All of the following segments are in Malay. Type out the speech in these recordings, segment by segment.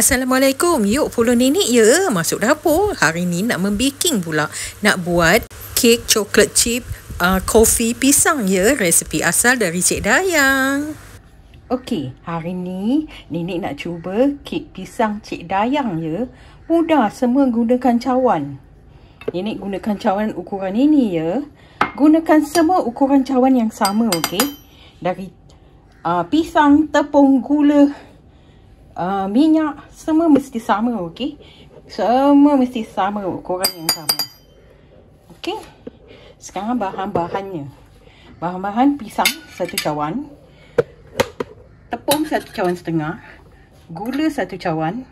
Assalamualaikum. Yuk follow nenek ya. Masuk dapur. Hari ni nak membaking pula. Nak buat kek coklat chip kopi pisang ya. Resepi asal dari Cik Dayang. Okey, hari ni nenek nak cuba kek pisang Cik Dayang ya. Mudah, semua gunakan cawan. Nenek gunakan cawan ukuran ini ya. Gunakan semua ukuran cawan yang sama, okey. Dari pisang, tepung, gula, minyak, semua mesti sama, okey. Semua mesti sama, ukuran yang sama. Okey. Sekarang bahan-bahannya. Bahan-bahan pisang 1 cawan, tepung 1 cawan setengah, gula 1 cawan,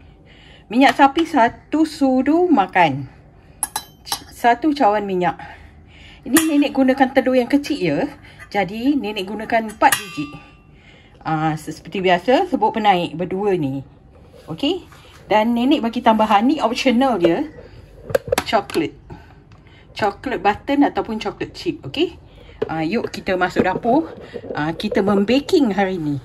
minyak sapi 1 sudu makan, 1 cawan minyak. Ini nenek gunakan telur yang kecil ya. Jadi nenek gunakan 4 biji. Seperti biasa, sebut penaik berdua ni. Okey. Dan nenek bagi tambahan ni optional dia. Coklat. Coklat button ataupun coklat chip. Okey. Yuk kita masuk dapur. Kita membaking hari ni.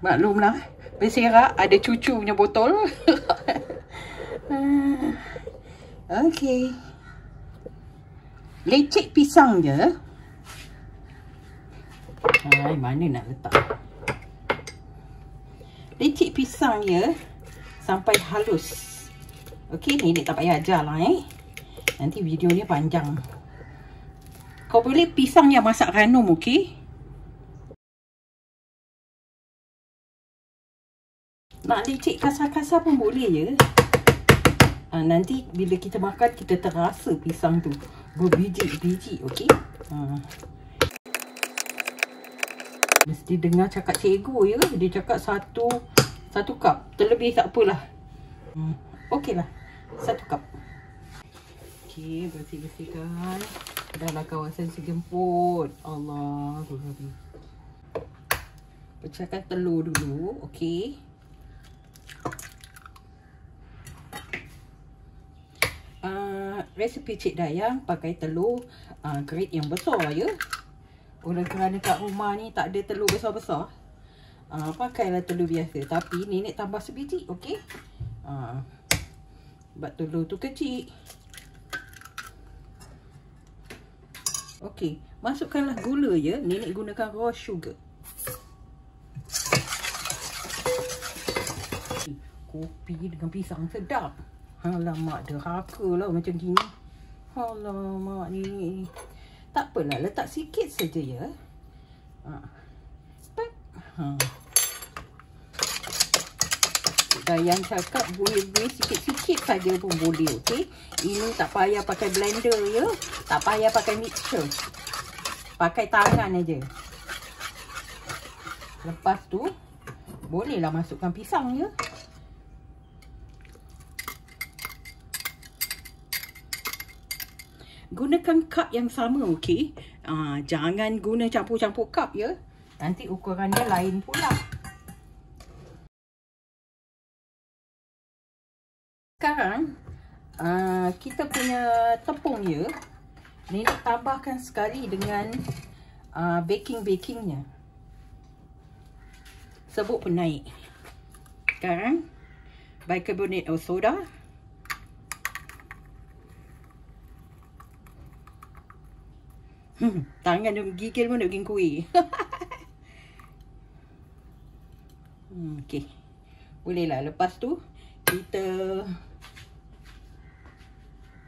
Maklumlah. Berserak ada cucu punya botol. Okey. Lecek pisang je. Mana nak letak? Lecek pisang ya sampai halus. Okey, nenek tak payah ajar lah Nanti video ni panjang. Kau boleh pisang yang masak ranum, okey? Nak lecek kasar-kasar pun boleh ya. Nanti bila kita makan kita terasa pisang tu berbiji-biji, okey? Mesti dengar cakap cikgu ya. Dia cakap satu cup. Terlebih tak apalah. Okey lah. 1 cup. Okey, bersih-bersihkan. Dalam kawasan segemput. Allah. Pecahkan telur dulu. Okey. Resepi Cik Dayang pakai telur grade yang besar ya. Oleh kerana kat rumah ni tak ada telur besar-besar, pakailah telur biasa. Tapi nenek tambah sebiji, okey? Sebab telur tu kecil. Okey, masukkanlah gula ya. Nenek gunakan raw sugar. Kopi dengan pisang sedap. Alamak, derhaka lah macam gini. Alamak ni. Tak apalah, letak sikit saja ya. Dayang cakap boleh sikit-sikit saja pun boleh, okey? Ini tak payah pakai blender ya. Tak payah pakai mixer. Pakai tangan aja. Lepas tu bolehlah masukkan pisang ya. Gunakan cup yang sama, okey? Jangan guna campur-campur cup ya. Nanti ukurannya lain pula. Sekarang kita punya tepung ya. Nenek tambahkan sekali dengan baking-bakingnya. Sebut pun naik. Sekarang bicarbonate of soda. Tangan dia gigil pun nak bikin kuih. Okey. Bolehlah. Lepas tu kita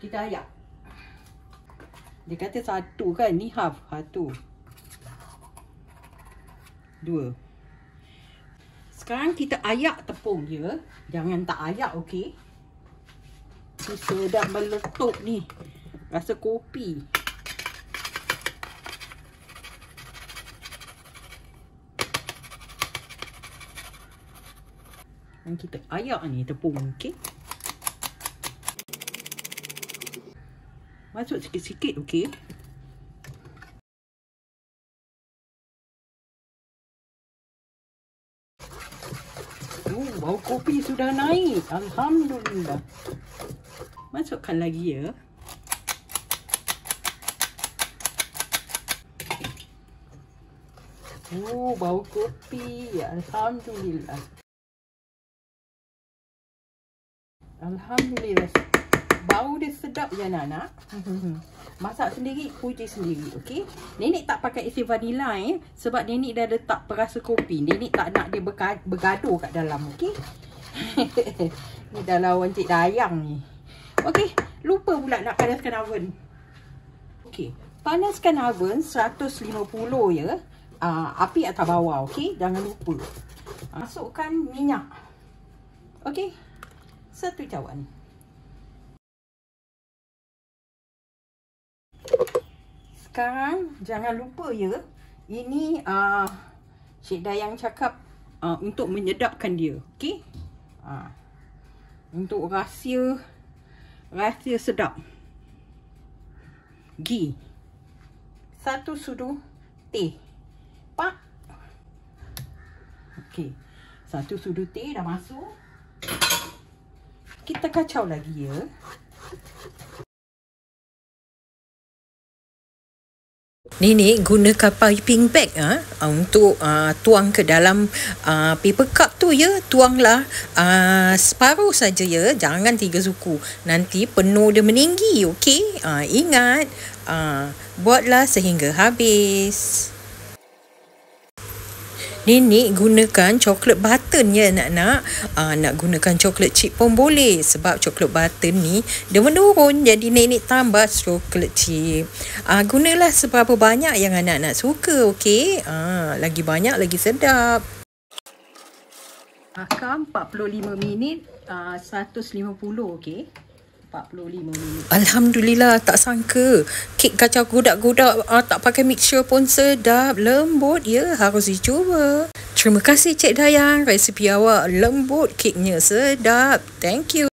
ayak. Dia kata 1 kan, ni half. 1 2. Sekarang kita ayak tepung je. Jangan tak ayak, okey? Sedap meletup ni. Rasa kopi. Dan kita ayak ni tepung, okey? Masuk sikit-sikit, okey? Bau kopi sudah naik. Alhamdulillah. Masukkan lagi ya. Oh, bau kopi. Alhamdulillah. Alhamdulillah. Bau dia sedap je anak-anak. Masak sendiri, puji sendiri. Okey. Nenek tak pakai isi vanila sebab nenek dah letak perasa kopi. Nenek tak nak dia bergaduh kat dalam. Okey. Ni dah lawan Cik Dayang ni. Okey. Lupa pula nak panaskan oven. Okey. Panaskan oven 150 ya. Api atas bawah. Okey. Jangan lupa. Masukkan minyak. Okey. 1 cawan. Sekarang jangan lupa ya. Ini Cik Dayang cakap untuk menyedapkan dia. Okey. Untuk rahsia sedap. Ghee. 1 sudu teh. Pak. Okey. 1 sudu teh dah masuk. Kita kacau lagi ya. Nenek gunakan piping bag untuk tuang ke dalam paper cup tu ya. Tuanglah separuh saja ya. Jangan 3 suku. Nanti penuh dia meninggi. Okey. Ingat. Buatlah sehingga habis. Nenek gunakan coklat button ya nak gunakan coklat chip pun boleh sebab coklat button ni dia menurun, jadi nenek tambah coklat chip. Gunalah seberapa banyak yang anak-anak suka. Okey. Lagi banyak lagi sedap. Makan 45 minit 150. Okey. 45 minit. Alhamdulillah, tak sangka kek kacau godak-godak tak pakai mixture pun sedap, lembut ya, harus dicuba. Terima kasih Cik Dayang, resipi awak lembut, keknya sedap. Thank you.